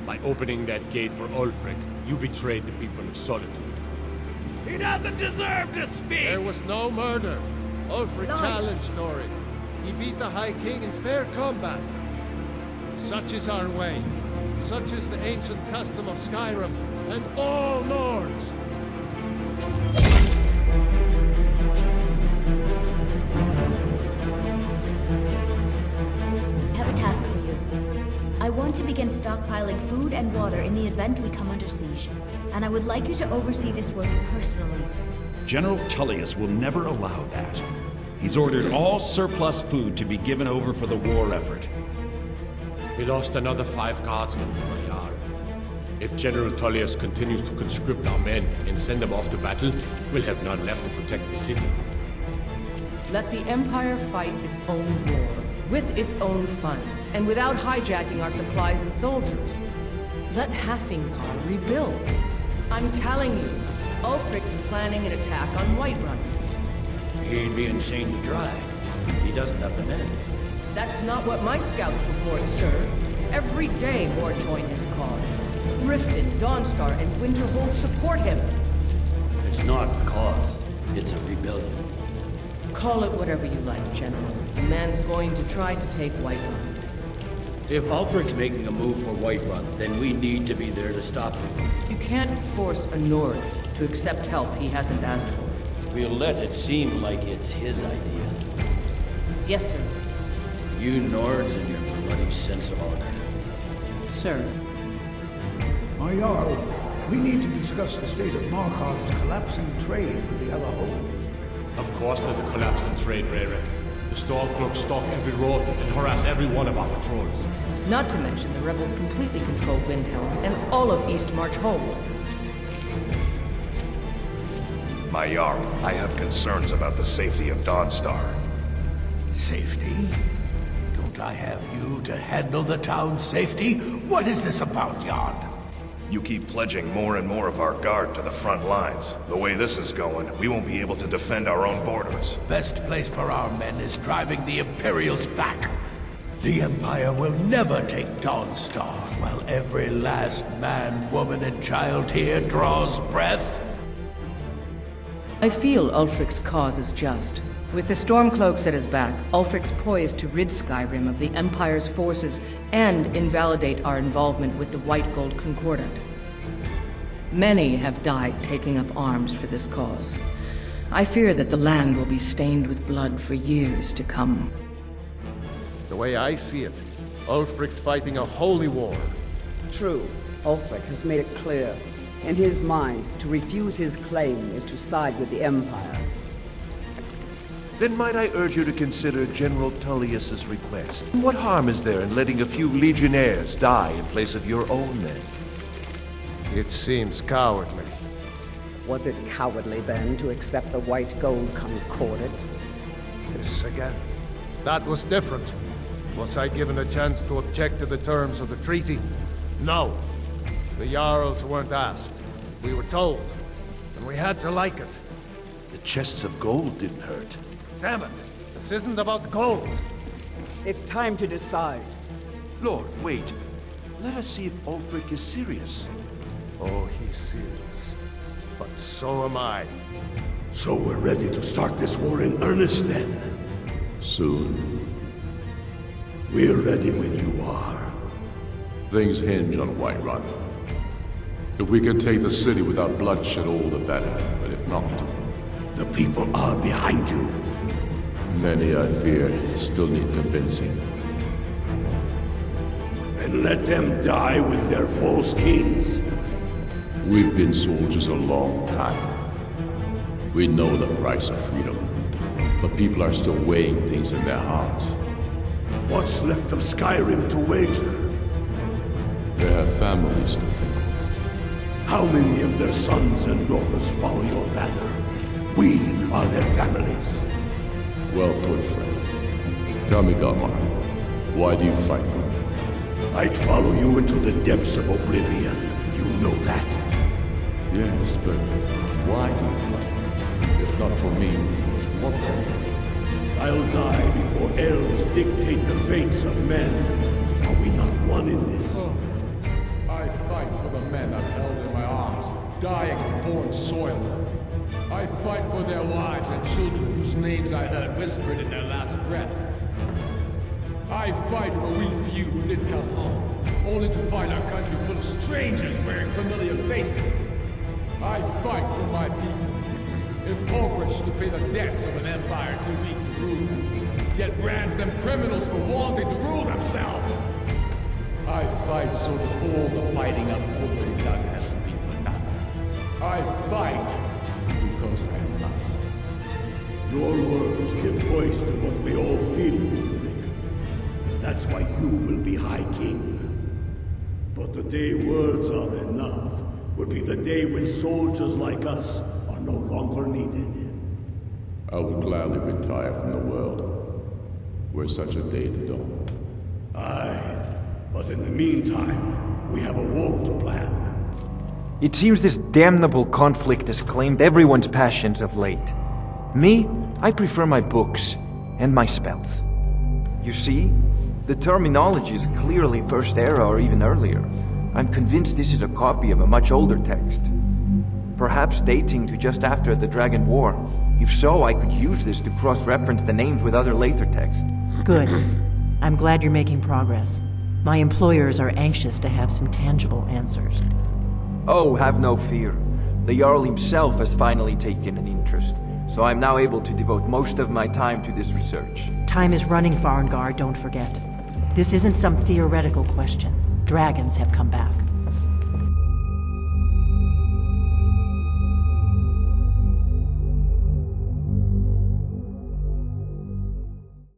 By opening that gate for Ulfric, you betrayed the people of Solitude. He doesn't deserve to speak! There was no murder. Ulfric challenged Thorin. He beat the High King in fair combat. Such is our way. Such is the ancient custom of Skyrim and all lords. I have a task for you. I want to begin stockpiling food and water in the event we come under siege. And I would like you to oversee this work personally. General Tullius will never allow that. He's ordered all surplus food to be given over for the war effort. We lost another 5 guardsmen, my Jarl. If General Tullius continues to conscript our men and send them off to battle, we'll have none left to protect the city. Let the Empire fight its own war, with its own funds, and without hijacking our supplies and soldiers. Let Hafingkar rebuild. I'm telling you, Ulfric's planning an attack on Whiterun. He'd be insane to try. He doesn't have the men. That's not what my scouts report, sir. Every day more join his cause. Riften, Dawnstar, and Winterhold support him. It's not a cause. It's a rebellion. Call it whatever you like, General. The man's going to try to take Whiterun. If Ulfric's making a move for Whiterun, then we need to be there to stop him. You can't force a Nord to accept help he hasn't asked for. We'll let it seem like it's his idea. Yes, sir. You Nords and your bloody sense of honor. Sir. My Jarl, we need to discuss the state of Markarth's collapsing trade with the other holds. Of course there's a collapse in trade, Rayrick. The Stormcloaks stalk every road and harass every one of our patrols. Not to mention the rebels completely control Windhelm and all of East March Hold. My Jarl, I have concerns about the safety of Dawnstar. Safety? Don't I have you to handle the town's safety? What is this about, Jarl? You keep pledging more and more of our guard to the front lines. The way this is going, we won't be able to defend our own borders. Best place for our men is driving the Imperials back. The Empire will never take Dawnstar while every last man, woman, and child here draws breath. I feel Ulfric's cause is just. With the Stormcloaks at his back, Ulfric's poised to rid Skyrim of the Empire's forces and invalidate our involvement with the White Gold Concordat. Many have died taking up arms for this cause. I fear that the land will be stained with blood for years to come. The way I see it, Ulfric's fighting a holy war. True. Ulfric has made it clear. In his mind, to refuse his claim is to side with the Empire. Then might I urge you to consider General Tullius's request? What harm is there in letting a few legionnaires die in place of your own men? It seems cowardly. Was it cowardly then to accept the White Gold Concordat? This again. That was different. Was I given a chance to object to the terms of the treaty? No. The Jarls weren't asked. We were told. And we had to like it. The chests of gold didn't hurt. Damn it! This isn't about gold! It's time to decide. Lord, wait. Let us see if Ulfric is serious. Oh, he's serious. But so am I. So we're ready to start this war in earnest then? Soon. We're ready when you are. Things hinge on Whiterun. If we can take the city without bloodshed, all the better. But if not... The people are behind you. Many, I fear, still need convincing. And let them die with their false kings. We've been soldiers a long time. We know the price of freedom. But people are still weighing things in their hearts. What's left of Skyrim to wager? They have families to think of. How many of their sons and daughters follow your banner? We are their families. Well put, friend. Tell me, Galmar, why do you fight for me? I'd follow you into the depths of oblivion. You know that. Yes, but why do you fight? If not for me, what then? I'll die before elves dictate the fates of men. Are we not one in this? I fight for the men I've held in my arms, dying in foreign soil. I fight for their wives and children whose names I heard whispered in their last breath. I fight for we few who did come home, only to find our country full of strangers wearing familiar faces. I fight for my people, impoverished to pay the debts of an empire too weak to rule them, yet brands them criminals for wanting to rule themselves. I fight so that all the fighting I've already done hasn't been for nothing. I fight because I must. Your words give voice to what we all feel, Ludwig. That's why you will be High King. But the day words are enough will be the day when soldiers like us are no longer needed. I would gladly retire from the world, were such a day to dawn. Aye, but in the meantime, we have a war to plan. It seems this damnable conflict has claimed everyone's passions of late. Me, I prefer my books and my spells. You see, the terminology is clearly First Era or even earlier. I'm convinced this is a copy of a much older text. Perhaps dating to just after the Dragon War. If so, I could use this to cross-reference the names with other later texts. Good. I'm glad you're making progress. My employers are anxious to have some tangible answers. Oh, have no fear. The Jarl himself has finally taken an interest, so I'm now able to devote most of my time to this research. Time is running, Farengar, don't forget. This isn't some theoretical question. Dragons have come back.